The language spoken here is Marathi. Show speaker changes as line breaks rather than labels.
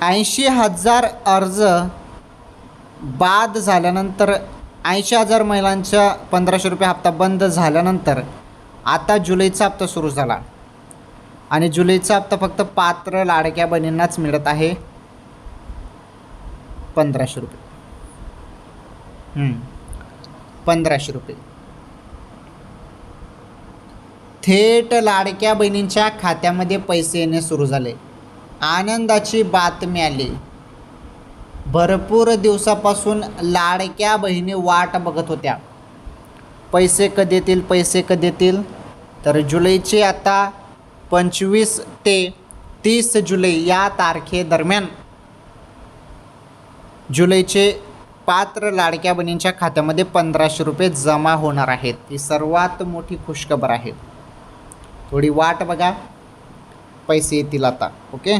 80,000 अर्ज बाद झाल्यानंतर 80,000 महिलांच्या 1,500 रुपये हप्ता बंद झाल्यानंतर आता जुलैचा हप्ता सुरू झाला आणि जुलैचा हप्ता फक्त पात्र लाडक्या बहिणींनाच मिळत आहे 1,500 रुपये. 1,500 रुपये थेट लाडक्या बहिणींच्या खात्यामध्ये पैसे येणे सुरू झाले. आनंदाची बातमी आली. भरपूर दिवसापासून लाडक्या बहिणी वाट बघत होत्या, पैसे कधी येतील, पैसे कधी येतील. तर जुलैचे आता 25 ते 30 जुलै या तारखेदरम्यान जुलैचे पात्र लाडक्या बहिणींच्या खात्यामध्ये 1,500 रुपये जमा होणार आहेत. ही सर्वात मोठी खुशखबर आहे. थोडी वाट बघा, पैसे येतील आता. ओके.